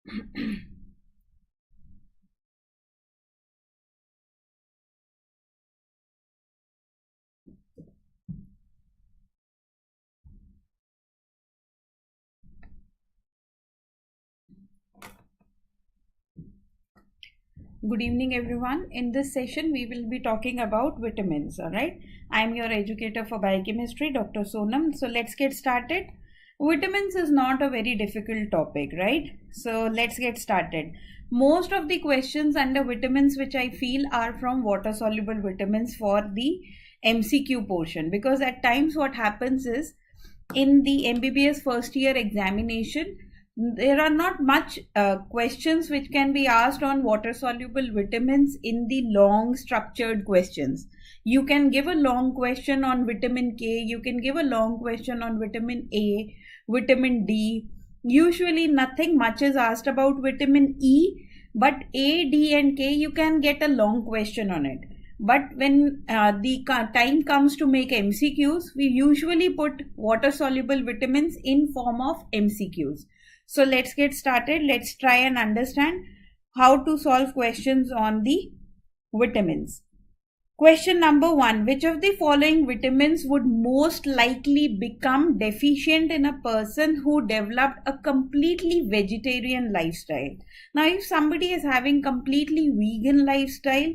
Good evening everyone. In this session we will be talking about vitamins. Alright, I am your educator for biochemistry, Dr. Sonam. So let's get started. Vitamins is not a very difficult topic, right? So let's get started. Most of the questions under vitamins which I feel are from water soluble vitamins for the MCQ portion, because at times what happens is in the MBBS first year examination there are not much questions which can be asked on water soluble vitamins in the long structured questions. You can give a long question on vitamin K, you can give a long question on vitamin A, vitamin D. Usually nothing much is asked about vitamin E, but A, D and K you can get a long question on it. But when the time comes to make MCQs, we usually put water soluble vitamins in form of MCQs. So let's get started. Let's try and understand how to solve questions on the vitamins. Question number 1. Which of the following vitamins would most likely become deficient in a person who developed a completely vegetarian lifestyle? Now, if somebody is having completely vegan lifestyle,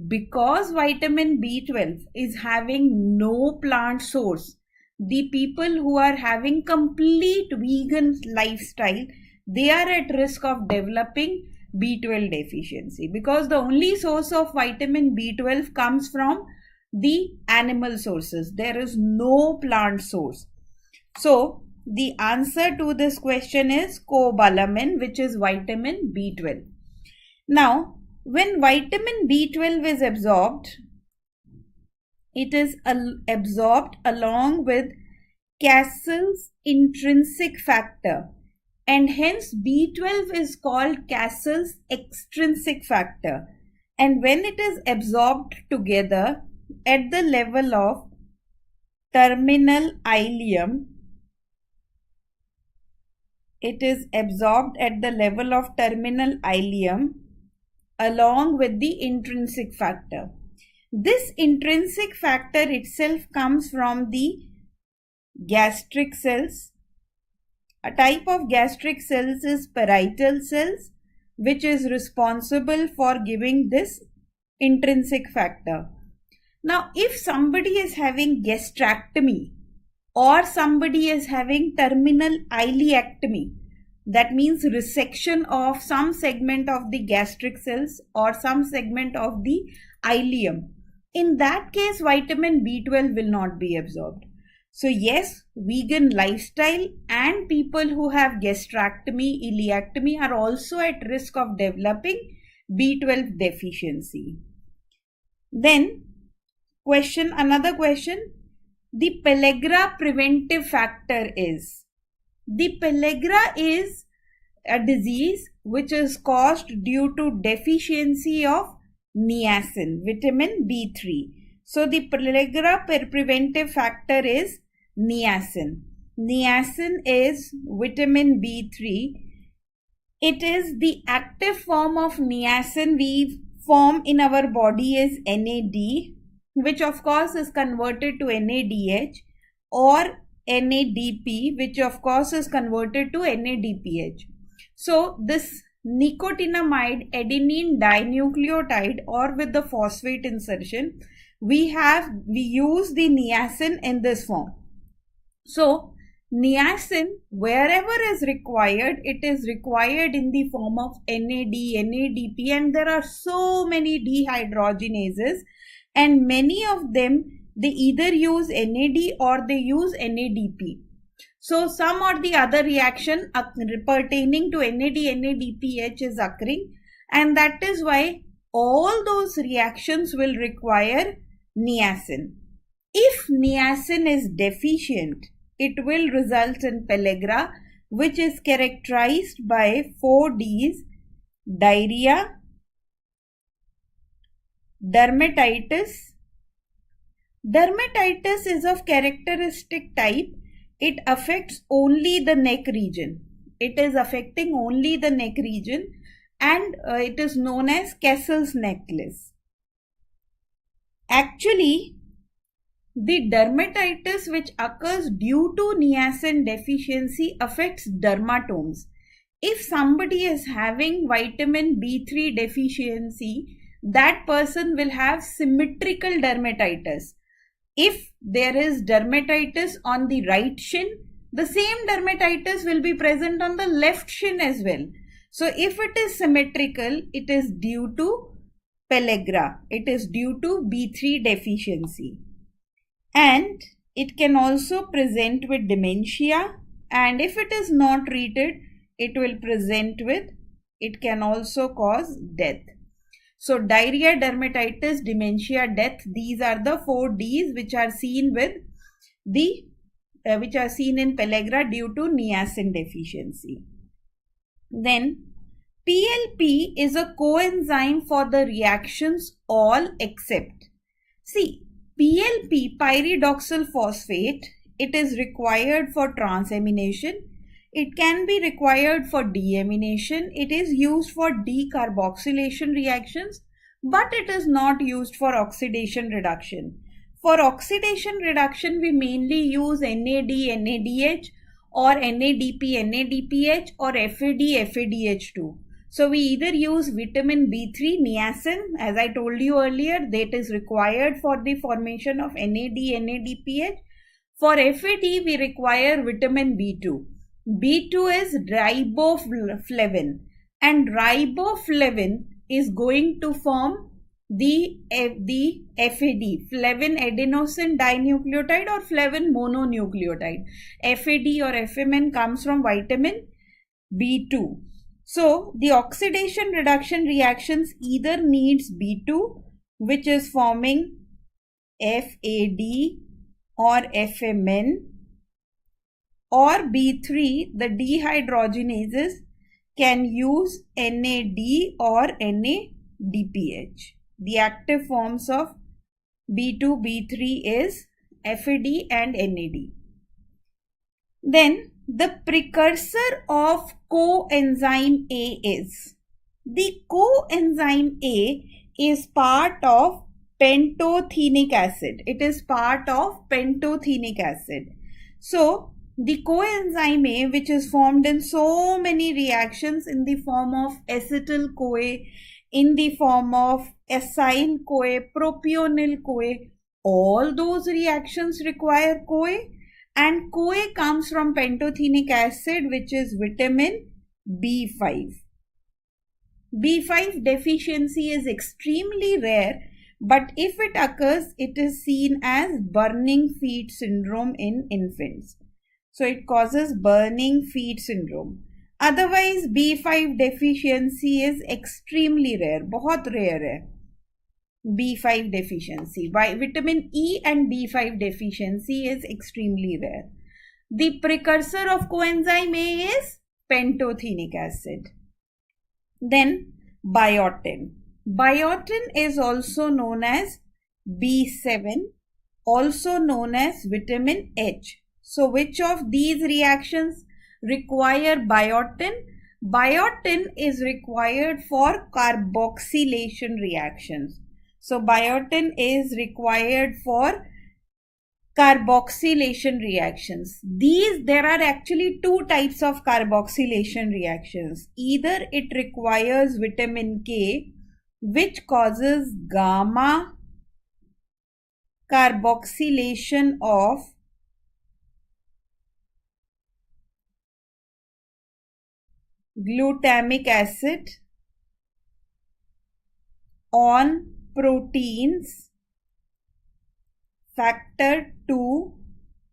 because vitamin B12 is having no plant source, the people who are having complete vegan lifestyle, they are at risk of developing B12 deficiency, because the only source of vitamin B12 comes from the animal sources. There is no plant source. So the answer to this question is cobalamin, which is vitamin B12. Now, when vitamin B12 is absorbed, it is absorbed along with Cassell's intrinsic factor, and hence B12 is called Cassell's extrinsic factor. And when it is absorbed together at the level of terminal ileum, it is absorbed at the level of terminal ileum along with the intrinsic factor. This intrinsic factor itself comes from the gastric cells. A type of gastric cells is parietal cells, which is responsible for giving this intrinsic factor. Now, if somebody is having gastrectomy or somebody is having terminal ileectomy, that means resection of some segment of the gastric cells or some segment of the ileum, in that case vitamin B12 will not be absorbed. So yes, vegan lifestyle and people who have gastrectomy, ileectomy are also at risk of developing B12 deficiency. Then another question, the pellagra preventive factor is. The pellagra is a disease which is caused due to deficiency of niacin, vitamin B3. So the pellagra preventive factor is niacin. Niacin is vitamin B3. It is the active form of niacin we form in our body is NAD, which of course is converted to NADH, or NADP, which of course is converted to NADPH. So this nicotinamide adenine dinucleotide, or with the phosphate insertion, we use the niacin in this form. So niacin, wherever is required, it is required in the form of NAD, NADP, and there are so many dehydrogenases, and many of them they either use NAD or they use NADP. So some or the other reaction pertaining to NAD, NADPH is occurring, and that is why all those reactions will require niacin. If niacin is deficient, it will result in pellagra, which is characterized by 4 Ds: diarrhea, dermatitis. Dermatitis is of characteristic type. It affects only the neck region. It is affecting only the neck region, and it is known as Kessel's necklace. Actually, the dermatitis which occurs due to niacin deficiency affects dermatomes. If somebody is having vitamin B3 deficiency, that person will have symmetrical dermatitis. If there is dermatitis on the right shin, the same dermatitis will be present on the left shin as well. So if it is symmetrical, it is due to pellagra. It is due to B3 deficiency. And it can also present with dementia, and if it is not treated, it will present with, it can also cause death. So diarrhea, dermatitis, dementia, death, these are the 4 Ds which are seen with the which are seen in pellagra due to niacin deficiency. Then PLP is a coenzyme for the reactions all except. See, PLP, pyridoxal phosphate, it is required for transamination. It can be required for deamination. It is used for decarboxylation reactions, but it is not used for oxidation reduction. For oxidation reduction, we mainly use NAD, NADH, or NADP, NADPH, or FAD, FADH2. So we either use vitamin B3, niacin, as I told you earlier, that is required for the formation of NAD, NADPH. For FAD, we require vitamin B2. B2 is riboflavin, and riboflavin is going to form the FAD, flavin adenosine dinucleotide or flavin mononucleotide. FAD or FMN comes from vitamin B2. So the oxidation reduction reactions either needs B2, which is forming FAD or FMN, or B3, the dehydrogenases can use NAD or NADPH. The active forms of B2, B3 is FAD and NAD. Then the precursor of coenzyme A is, the coenzyme A is part of pantothenic acid. It is part of pantothenic acid. So the coenzyme A, which is formed in so many reactions in the form of acetyl-CoA, in the form of acyl-CoA, propionyl-CoA, all those reactions require CoA, and CoA comes from pantothenic acid, which is vitamin B5. B5 deficiency is extremely rare, but if it occurs, it is seen as burning feet syndrome in infants. So it causes burning feet syndrome. Otherwise, B5 deficiency is extremely rare, बहुत rare है. B5 deficiency. Vitamin E and B5 deficiency is extremely rare. The precursor of coenzyme A is pantothenic acid. Then biotin. Biotin is also known as B7, also known as vitamin H. So which of these reactions require biotin? Biotin is required for carboxylation reactions. So biotin is required for carboxylation reactions. There are actually 2 types of carboxylation reactions. Either it requires vitamin K, which causes gamma carboxylation of glutamic acid on proteins factor 2,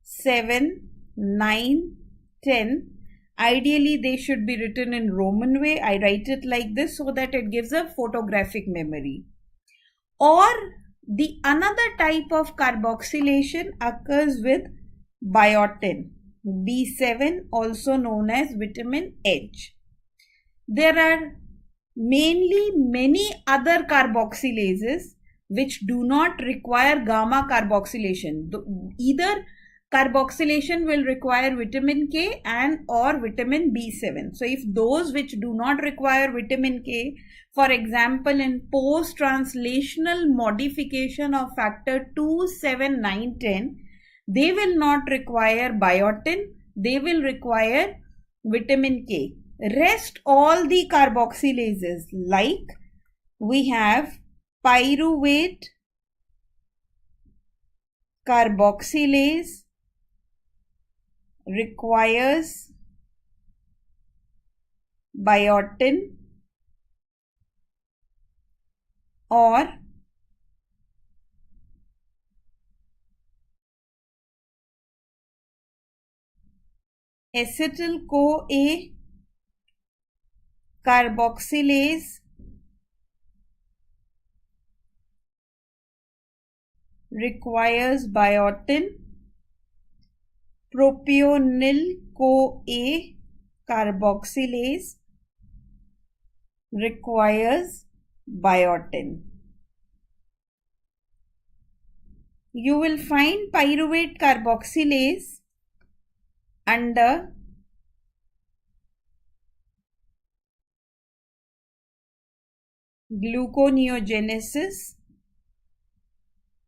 7, 9, 10. Ideally, they should be written in Roman way. I write it like this so that it gives a photographic memory. Or the another type of carboxylation occurs with biotin, B7, also known as vitamin H. There are mainly many other carboxylases which do not require gamma carboxylation. Either Carboxylation will require vitamin K and or vitamin B7. So if those which do not require vitamin K, for example in post-translational modification of factor 2, 7, 9, 10, they will not require biotin, they will require vitamin K. Rest all the carboxylases, like we have pyruvate carboxylase requires biotin or acetyl-CoA carboxylase requires biotin. Propionyl-CoA carboxylase requires biotin. You will find pyruvate carboxylase under gluconeogenesis.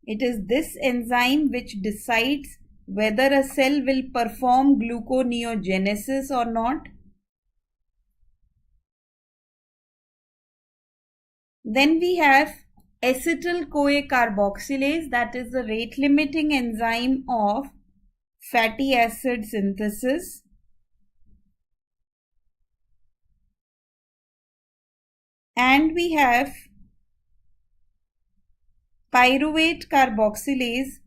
It is this enzyme which decides whether a cell will perform gluconeogenesis or not. Then we have acetyl-CoA carboxylase, that is the rate limiting enzyme of fatty acid synthesis. And we have pyruvate carboxylase,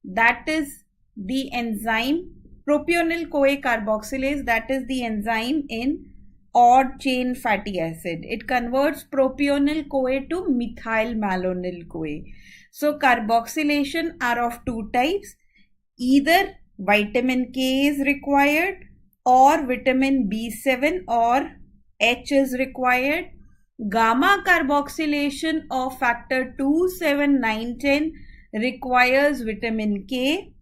that is the enzyme, propionyl-CoA carboxylase, that is the enzyme in odd chain fatty acid. It converts propionyl-CoA to methyl malonyl-CoA. So carboxylation are of two types. Either vitamin K is required or vitamin B7 or H is required. Gamma carboxylation of factor 2, 7, 9, 10 requires vitamin K.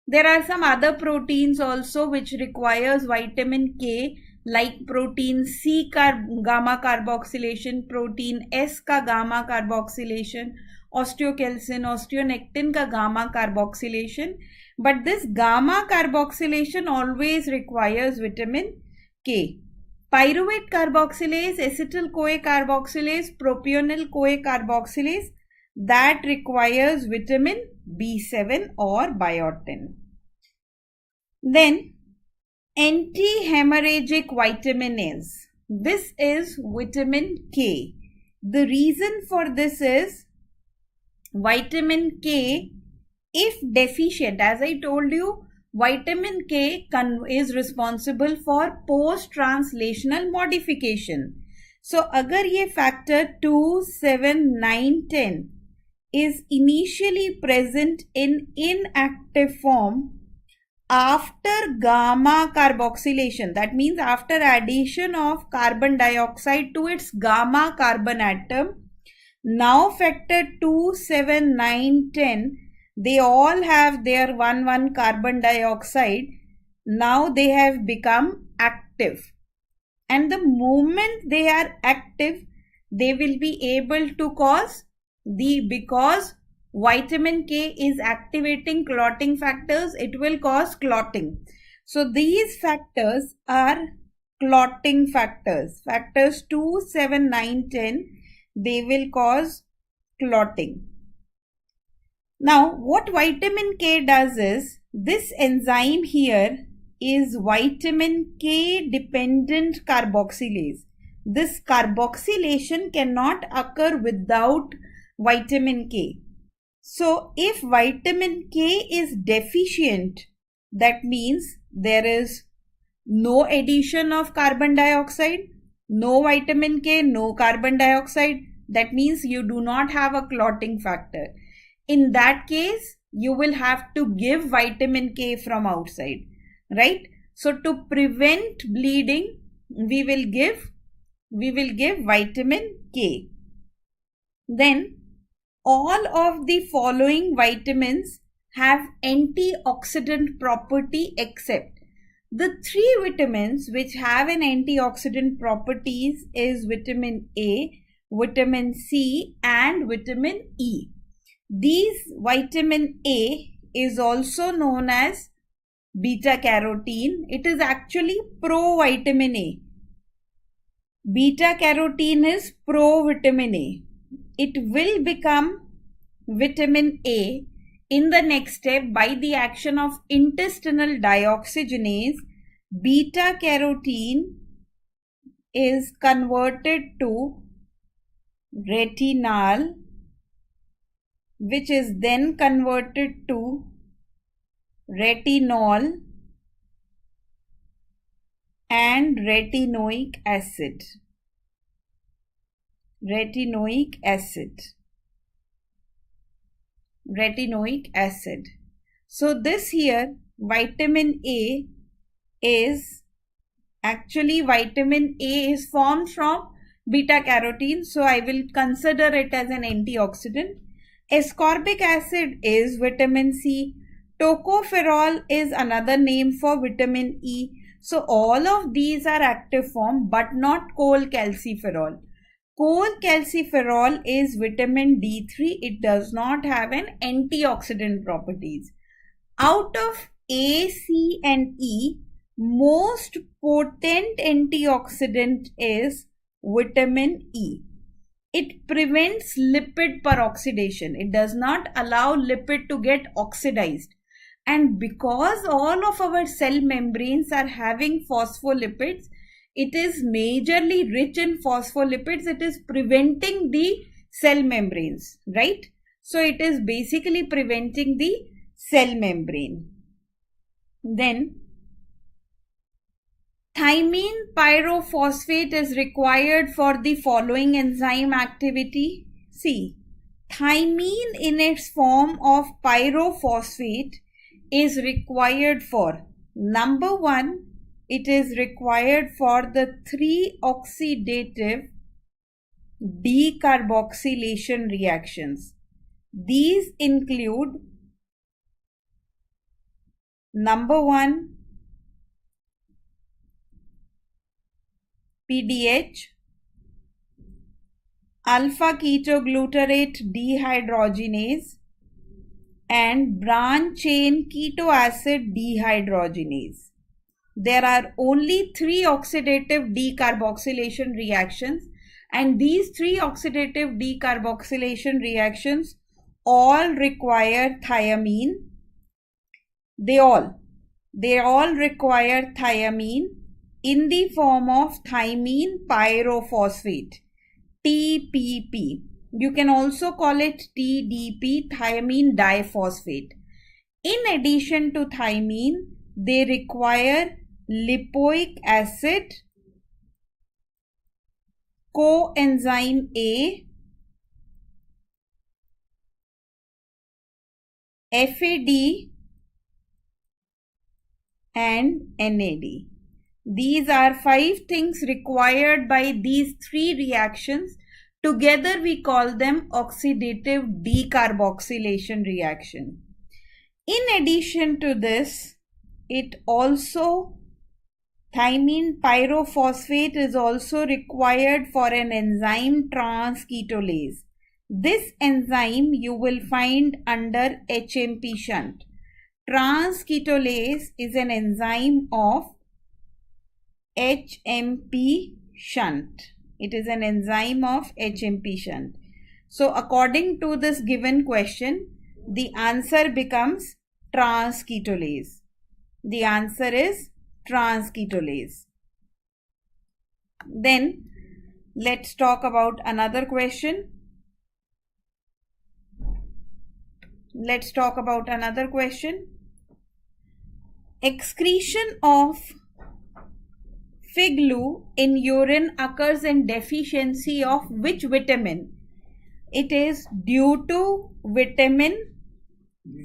There are some other proteins also which requires vitamin K, like protein C gamma carboxylation, protein S ka gamma carboxylation, osteocalcin, osteonectin ka gamma carboxylation. But this gamma carboxylation always requires vitamin K. Pyruvate carboxylase, acetyl-CoA carboxylase, propionyl-CoA carboxylase, that requires vitamin B7 or biotin. Then anti-hemorrhagic vitamin is, this is vitamin K. The reason for this is vitamin K, if deficient, as I told you, vitamin K is responsible for post-translational modification. So agar ye factor 2, 7, 9, 10 is initially present in inactive form after gamma carboxylation, that means after addition of carbon dioxide to its gamma carbon atom, now factor 2, 7, 9, 10, they all have their 1 carbon dioxide. Now they have become active. And the moment they are active, they will be able to cause because vitamin K is activating clotting factors, it will cause clotting. So these factors are clotting factors. Factors 2, 7, 9, 10, they will cause clotting. Now what vitamin K does is, this enzyme here is vitamin K dependent carboxylase. This carboxylation cannot occur without vitamin K. So if vitamin K is deficient, that means there is no addition of carbon dioxide, no vitamin K, no carbon dioxide. That means you do not have a clotting factor. In that case, you will have to give vitamin K from outside, right? So to prevent bleeding, we will give vitamin K. Then all of the following vitamins have antioxidant property except the three vitamins which have an antioxidant properties is vitamin A, vitamin C and vitamin E. These vitamin A is also known as beta carotene. It is actually pro-vitamin A. Beta carotene is pro-vitamin A. It will become vitamin A in the next step by the action of intestinal dioxygenase. Beta carotene is converted to retinal, which is then converted to retinol and retinoic acid. Retinoic acid. So this here vitamin A is actually vitamin A is formed from beta carotene, so I will consider it as an antioxidant. Ascorbic acid is vitamin C. Tocopherol is another name for vitamin E. So all of these are active form but not cholecalciferol. Cholecalciferol is vitamin D3. It does not have an antioxidant properties. Out of A, C and E, most potent antioxidant is vitamin E. It prevents lipid peroxidation. It does not allow lipid to get oxidized. And because all of our cell membranes are having phospholipids, it is majorly rich in phospholipids. It is preventing the cell membranes, right? So it is basically preventing the cell membrane. Then thiamine pyrophosphate is required for the following enzyme activity. See, thiamine in its form of pyrophosphate is required for, number one, it is required for the 3-oxidative decarboxylation reactions. These include, number one, PDH, alpha ketoglutarate dehydrogenase and branch chain ketoacid dehydrogenase. There are only 3 oxidative decarboxylation reactions, and these 3 oxidative decarboxylation reactions all require thiamine. They all require thiamine in the form of thiamine pyrophosphate, TPP. You can also call it TDP, thiamine diphosphate. In addition to thiamine, they require lipoic acid, coenzyme A, FAD and NAD. These are 5 things required by these 3 reactions. Together we call them oxidative decarboxylation reaction. In addition to this, thiamine pyrophosphate is also required for an enzyme transketolase. This enzyme you will find under HMP shunt. Transketolase is an enzyme of HMP shunt. It is an enzyme of HMP shunt. So according to this given question, the answer becomes transketolase. The answer is transketolase. Then let's talk about another question. Excretion of FIGLU in urine occurs in deficiency of which vitamin? It is due to vitamin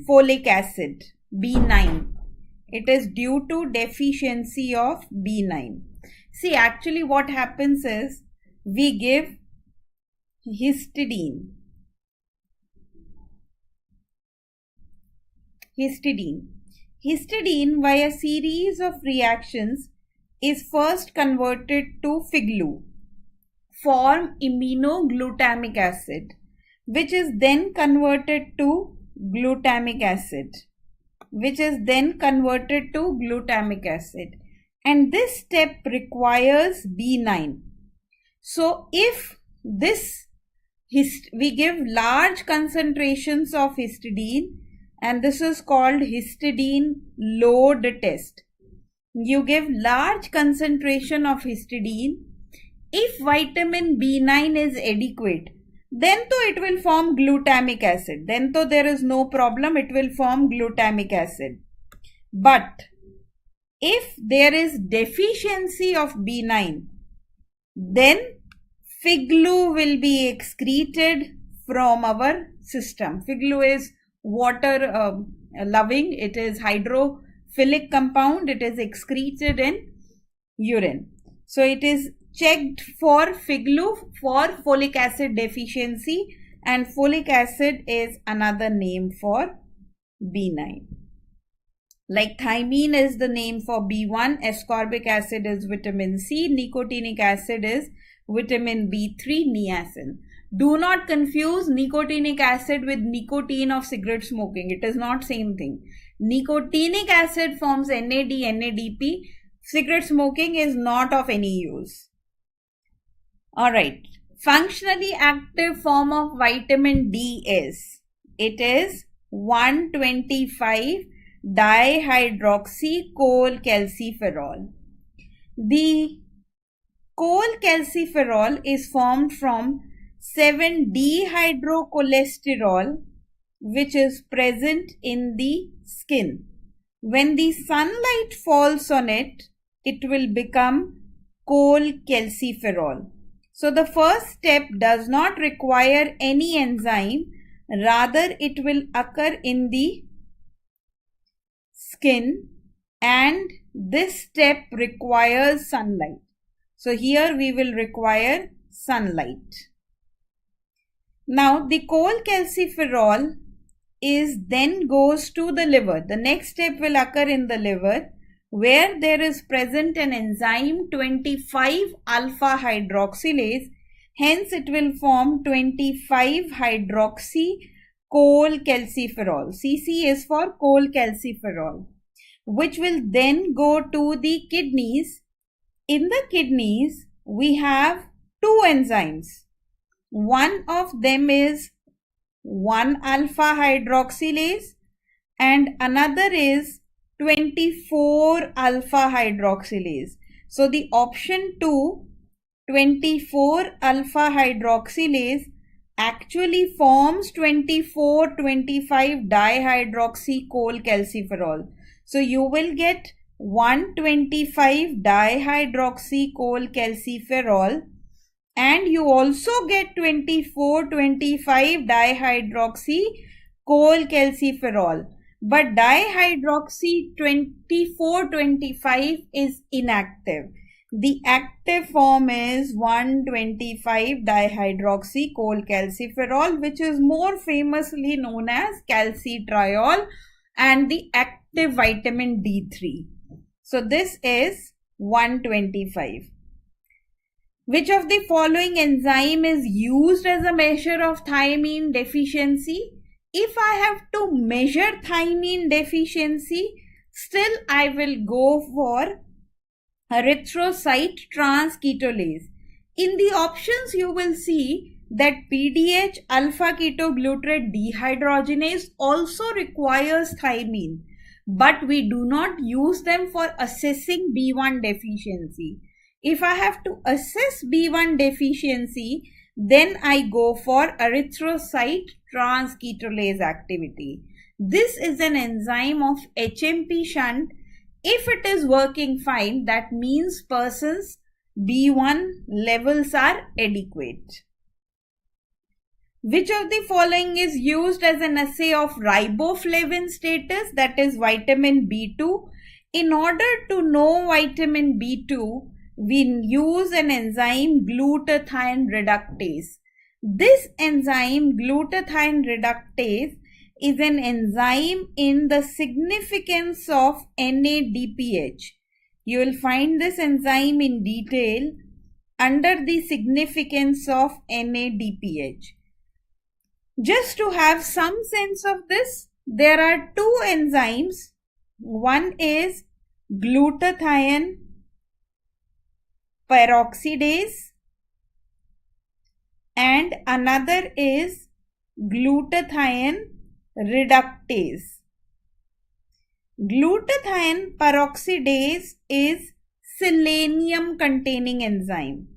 folic acid, B9. It is due to deficiency of B9. See, actually what happens is we give histidine. histidine. Histidine, by a series of reactions, is first converted to FIGLU, form iminoglutamic acid, which is then converted to glutamic acid, and this step requires B9. So if we give large concentrations of histidine, and this is called histidine load test. You give large concentration of histidine. If vitamin B9 is adequate, then it will form glutamic acid. Then there is no problem, it will form glutamic acid. But if there is deficiency of B9, then FIGLU will be excreted from our system. FIGLU is water loving, it is hydrophilic compound, it is excreted in urine. So it is checked for FIGLU for folic acid deficiency, and folic acid is another name for B9. Like thiamine is the name for B1, ascorbic acid is vitamin C, nicotinic acid is vitamin B3, niacin. Do not confuse nicotinic acid with nicotine of cigarette smoking. It is not same thing. Nicotinic acid forms NAD, NADP. Cigarette smoking is not of any use. Alright. Functionally active form of vitamin D is, it is 125 dihydroxycholecalciferol. The cholecalciferol is formed from 7-dehydrocholesterol, which is present in the skin. When the sunlight falls on it, it will become cholecalciferol. So the first step does not require any enzyme, rather it will occur in the skin, and this step requires sunlight. So here we will require sunlight. Now the cholecalciferol is then goes to the liver. The next step will occur in the liver, where there is present an enzyme 25-alpha hydroxylase. Hence it will form 25-hydroxycholecalciferol. CC is for cholecalciferol, which will then go to the kidneys. In the kidneys, we have two enzymes. One of them is 1-alpha hydroxylase and another is 24-alpha hydroxylase. So the option 2, 24-alpha hydroxylase, actually forms 24-25 dihydroxycholecalciferol. So you will get 125 dihydroxycholecalciferol, and you also get 24-25 dihydroxycholecalciferol. But dihydroxy 24-25 is inactive. The active form is 125 dihydroxycholecalciferol, which is more famously known as calcitriol, and the active vitamin D3. So this is 125. Which of the following enzyme is used as a measure of thiamine deficiency? If I have to measure thiamine deficiency, still I will go for erythrocyte transketolase. In the options you will see that PDH alpha ketoglutarate dehydrogenase also requires thiamine, but we do not use them for assessing B1 deficiency. If I have to assess B1 deficiency, then I go for erythrocyte transketolase activity. This is an enzyme of HMP shunt. If it is working fine, that means person's B1 levels are adequate. Which of the following is used as an assay of riboflavin status, that is vitamin B2? In order to know vitamin B2, we use an enzyme glutathione reductase. This enzyme glutathione reductase is an enzyme in the significance of NADPH. You will find this enzyme in detail under the significance of NADPH. Just to have some sense of this, there are two enzymes. One is glutathione peroxidase and another is glutathione reductase. Glutathione peroxidase is selenium containing enzyme.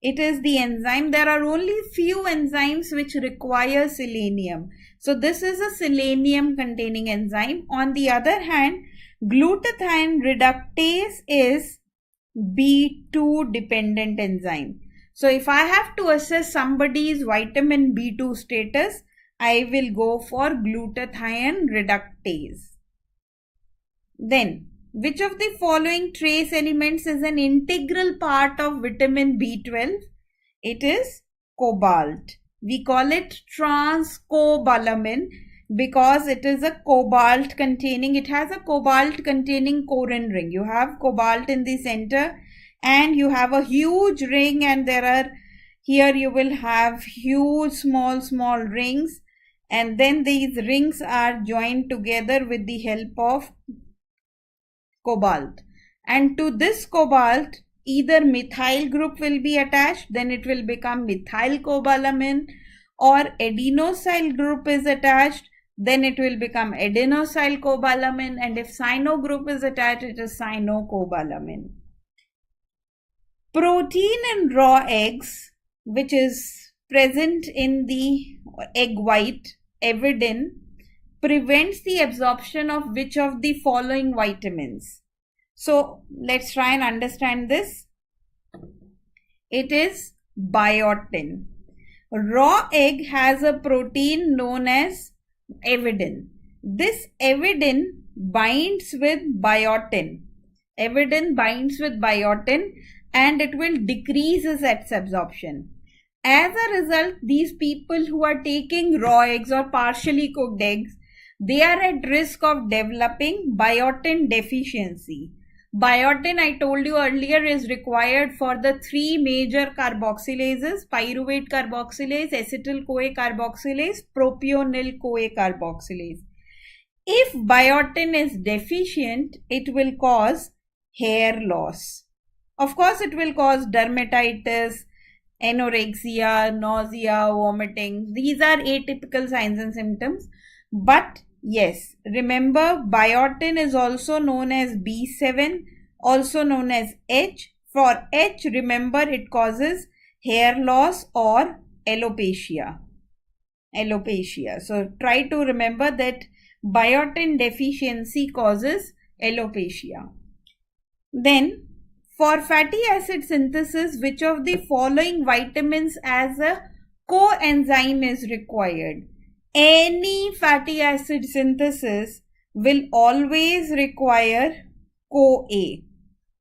It is the enzyme. There are only few enzymes which require selenium. So this is a selenium containing enzyme. On the other hand, glutathione reductase is B2 dependent enzyme. So if I have to assess somebody's vitamin B2 status, I will go for glutathione reductase. Then, which of the following trace elements is an integral part of vitamin B12? It is cobalt. We call it transcobalamin because it is a cobalt containing, it has a cobalt containing corin ring. You have cobalt in the center and you have a huge ring, and there are, here you will have huge small rings, and then these rings are joined together with the help of cobalt, and to this cobalt either methyl group will be attached, then it will become methylcobalamin, or adenosyl group is attached, then it will become adenosylcobalamin, and if cyano group is attached, it is cyanocobalamin. Protein in raw eggs, which is present in the egg white, avidin, prevents the absorption of which of the following vitamins? So let's try and understand this. It is biotin. Raw egg has a protein known as avidin. This avidin binds with biotin. Avidin binds with biotin and it will decrease its absorption. As a result, these people who are taking raw eggs or partially cooked eggs, they are at risk of developing biotin deficiency. Biotin, I told you earlier, is required for the three major carboxylases: pyruvate carboxylase, acetyl-CoA carboxylase, propionyl-CoA carboxylase. If biotin is deficient, it will cause hair loss. Of course, it will cause dermatitis, anorexia, nausea, vomiting. These are atypical signs and symptoms. But yes, remember, biotin is also known as B7, also known as H. For H, remember, it causes hair loss or alopecia. So try to remember that biotin deficiency causes alopecia. Then, for fatty acid synthesis, which of the following vitamins as a coenzyme is required? Any fatty acid synthesis will always require CoA.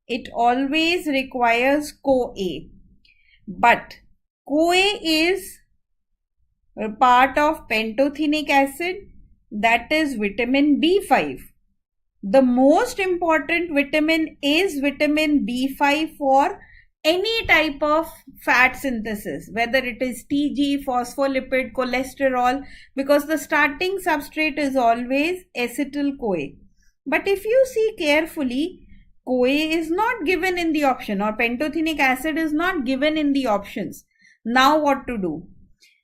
It always requires CoA. But CoA is a part of pantothenic acid, that is vitamin B5. The most important vitamin is vitamin B5 for any type of fat synthesis, whether it is TG, phospholipid, cholesterol, because the starting substrate is always acetyl-CoA. But if you see carefully, CoA is not given in the option, or pantothenic acid is not given in the options. Now what to do?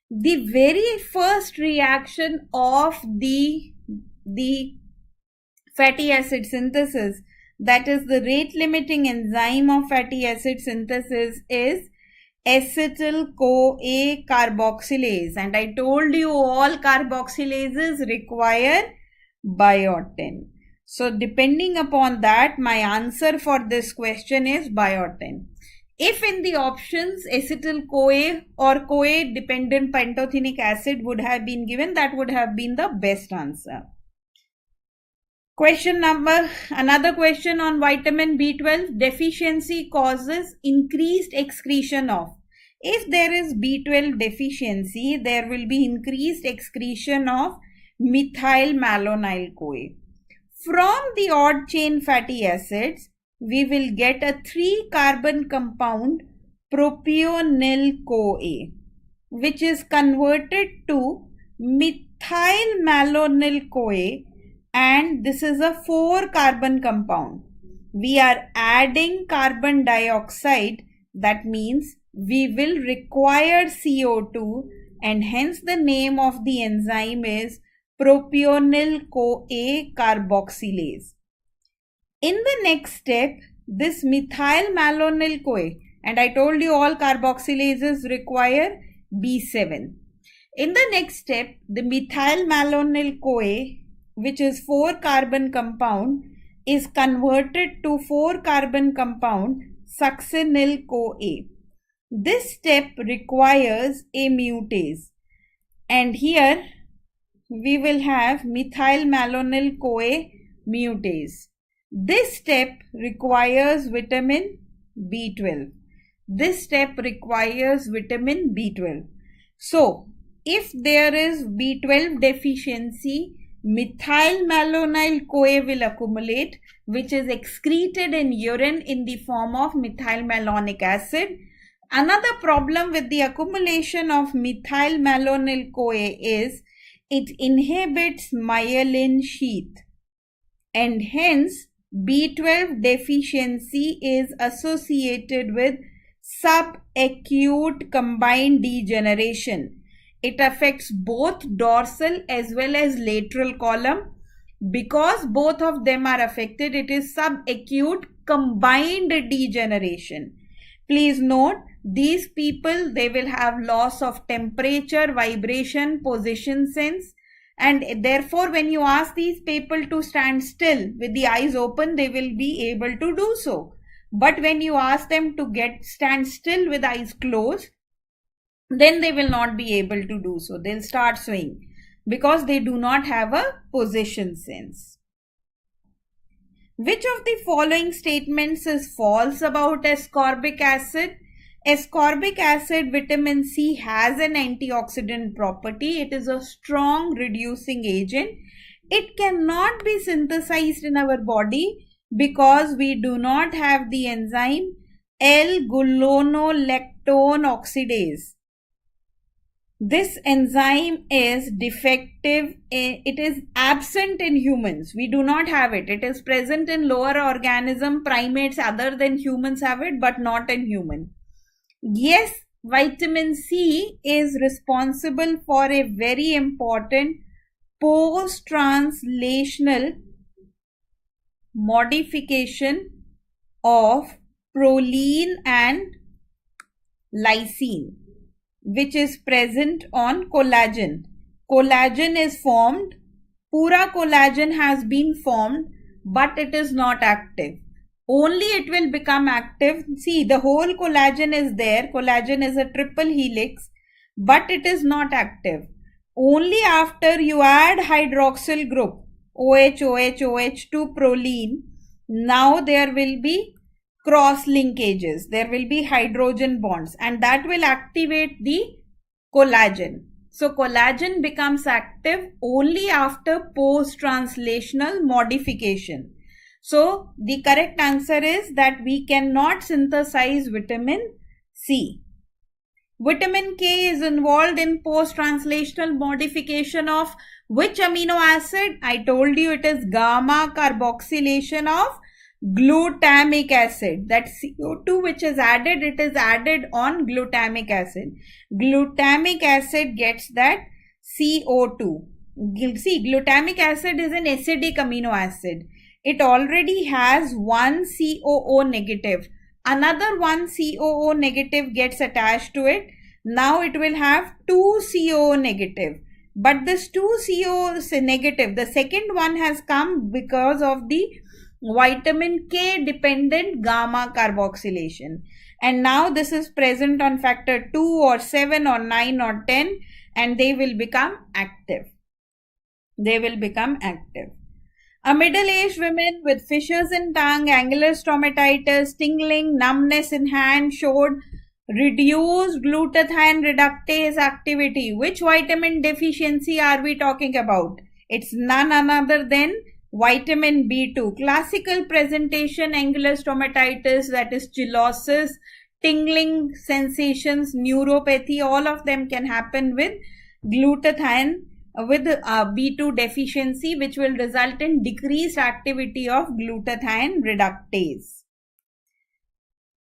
The very first reaction of the fatty acid synthesis, that is the rate limiting enzyme of fatty acid synthesis, is acetyl-CoA carboxylase. And I told you all carboxylases require biotin. So depending upon that, my answer for this question is biotin. If in the options acetyl-CoA or CoA dependent pantothenic acid would have been given, that would have been the best answer. Another question on vitamin B12. Deficiency causes increased excretion of. If there is B12 deficiency, there will be increased excretion of methyl malonyl-CoA. From the odd chain fatty acids, we will get a 3-carbon compound propionyl-CoA, which is converted to methyl malonyl-CoA, and this is a 4-carbon compound. We are adding carbon dioxide, that means we will require CO2, and hence the name of the enzyme is propionyl-CoA carboxylase. In the next step, this methyl malonyl-CoA, and I told you all carboxylases require B7. In the next step, the methyl malonyl-CoA, which is 4-carbon compound, is converted to 4-carbon compound succinyl-CoA. This step requires a mutase, and here we will have methyl malonyl-CoA mutase. This step requires vitamin B12. This step requires vitamin B12. So, if there is B12 deficiency, methyl malonyl-CoA will accumulate, which is excreted in urine in the form of methyl malonic acid. Another problem with the accumulation of methyl malonyl-CoA is it inhibits myelin sheath, and hence B12 deficiency is associated with subacute combined degeneration. It affects both dorsal as well as lateral column. Because both of them are affected, it is subacute combined degeneration. Please note, these people, they will have loss of temperature, vibration, position sense, and therefore when you ask these people to stand still with the eyes open, they will be able to do so. But when you ask them to stand still with eyes closed, then they will not be able to do so. They'll start swaying because they do not have a position sense. Which of the following statements is false about ascorbic acid? Ascorbic acid, vitamin C, has an antioxidant property. It is a strong reducing agent. It cannot be synthesized in our body because we do not have the enzyme L-gulonolactone oxidase. This enzyme is defective. It is absent in humans. We do not have it. It is present in lower organism, primates other than humans have it, but not in human. Yes, vitamin C is responsible for a very important post-translational modification of proline and lysine, which is present on collagen. Collagen is formed. Pura collagen has been formed, but it is not active. Only it will become active. See, the whole collagen is there. Collagen is a triple helix, but it is not active. Only after you add hydroxyl group, OH, OH, OH to proline, now there will be cross linkages. There will be hydrogen bonds, and that will activate the collagen. So collagen becomes active only after post-translational modification. So the correct answer is that we cannot synthesize vitamin C. Vitamin K is involved in post-translational modification of which amino acid? I told you it is gamma carboxylation of glutamic acid. That CO2 which is added, it is added on glutamic acid. Glutamic acid gets that CO2. See, glutamic acid is an acidic amino acid. It already has one COO negative. Another one COO negative gets attached to it. Now it will have two COO negative. But this two COO negative, the second one has come because of the vitamin K dependent gamma carboxylation. And now this is present on factor 2 or 7 or 9 or 10, and they will become active. They will become active. A middle-aged woman with fissures in tongue, angular stomatitis, tingling, numbness in hand showed Reduced glutathione reductase activity. Which vitamin deficiency are we talking about? It's none other than vitamin B2. Classical presentation, angular stomatitis, that is chillosis, tingling sensations, neuropathy, all of them can happen with glutathione, with B2 deficiency, which will result in decreased activity of glutathione reductase.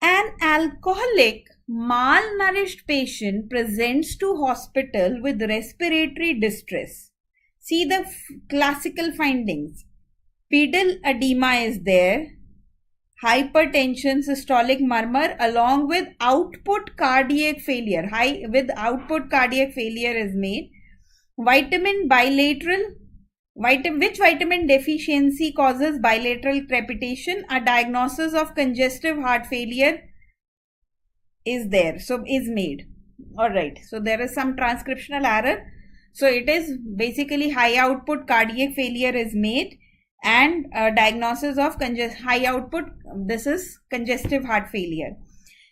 An alcoholic malnourished patient presents to hospital with respiratory distress. See the classical findings. Pedal edema is there, hypertension, systolic murmur, along with output cardiac failure. Output cardiac failure is made. Vitamin bilateral. Which vitamin deficiency causes bilateral crepitation? A diagnosis of congestive heart failure is there, so is made. Alright, so there is some transcriptional error. So it is basically high output cardiac failure is made, and diagnosis of high output, this is congestive heart failure.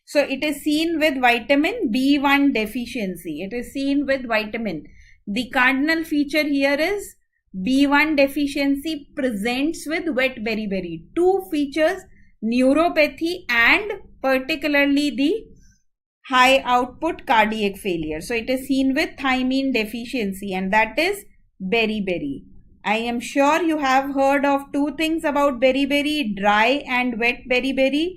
So it is seen with vitamin B1 deficiency. It is seen with vitamin. The cardinal feature here is B1 deficiency presents with wet beriberi. Two features, neuropathy and particularly the high output cardiac failure. So it is seen with thiamine deficiency, and that is beriberi. I am sure you have heard of two things about beriberi, dry and wet beriberi.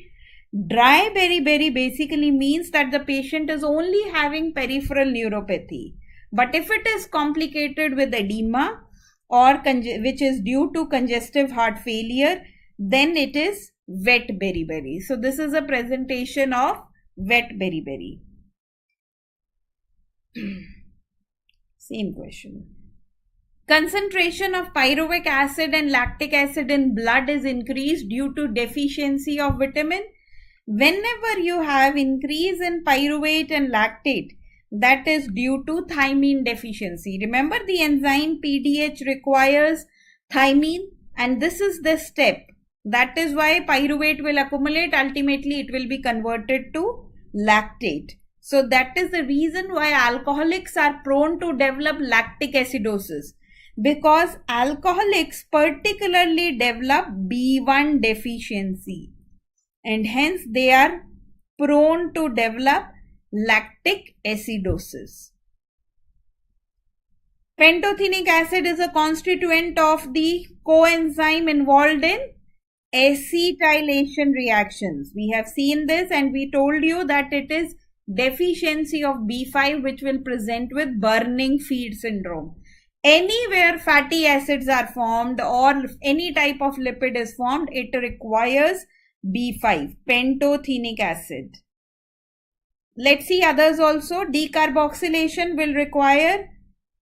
Dry beriberi basically means that the patient is only having peripheral neuropathy. But if it is complicated with edema or which is due to congestive heart failure, then it is wet beriberi. So this is a presentation of wet beriberi. Same question. Concentration of pyruvic acid and lactic acid in blood is increased due to deficiency of vitamin. Whenever you have increase in pyruvate and lactate, that is due to thiamine deficiency. Remember, the enzyme PDH requires thiamine, and this is the step. That is why pyruvate will accumulate. Ultimately, it will be converted to lactate. So that is the reason why alcoholics are prone to develop lactic acidosis, because alcoholics particularly develop B1 deficiency, and hence they are prone to develop lactic acidosis. Pantothenic acid is a constituent of the coenzyme involved in acetylation reactions. We have seen this, and we told you that it is deficiency of B5 which will present with burning feed syndrome. Anywhere fatty acids are formed or any type of lipid is formed, it requires B5, pantothenic acid. Let's see others also. Decarboxylation will require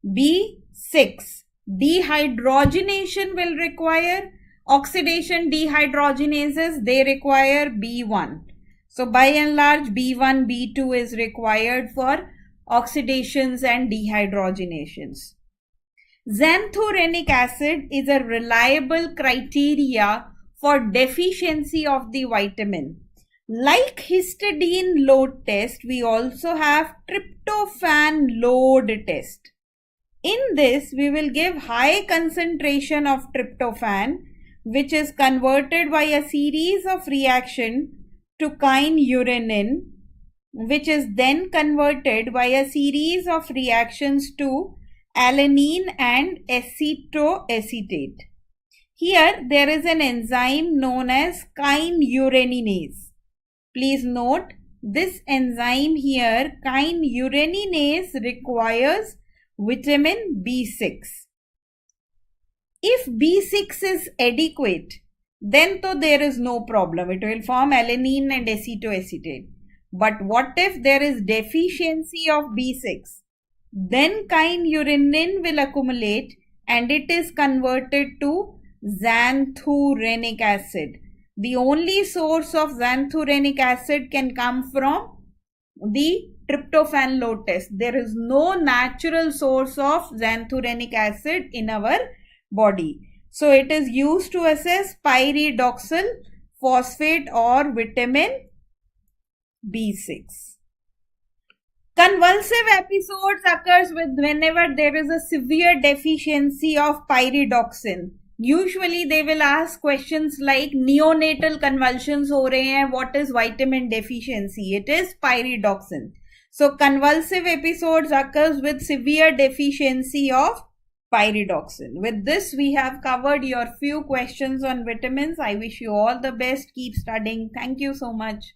B6. Dehydrogenation will require oxidation dehydrogenases, they require B1. So by and large, B1, B2 is required for oxidations and dehydrogenations. Xanthorenic acid is a reliable criteria for deficiency of the vitamin. Like histidine load test, we also have tryptophan load test. In this, we will give high concentration of tryptophan, which is converted by a series of reaction to kynurenine, which is then converted by a series of reactions to alanine and acetoacetate. Here there is an enzyme known as kynureninase. Please note, this enzyme here, kynureninase, requires vitamin B6. If B6 is adequate, then though there is no problem. It will form alanine and acetoacetate. But what if there is deficiency of B6? Then kynurenine will accumulate and it is converted to xanthorenic acid. The only source of xanthorenic acid can come from the tryptophan load test. There is no natural source of xanthorenic acid in our body. So it is used to assess pyridoxal phosphate or vitamin B6. Convulsive episodes occurs with whenever there is a severe deficiency of pyridoxine. Usually they will ask questions like neonatal convulsions हो रहे हैं, what is vitamin deficiency? It is pyridoxine. So convulsive episodes occurs with severe deficiency of pyridoxine. With this we have covered your few questions on vitamins. I wish you all the best. Keep studying. Thank you so much.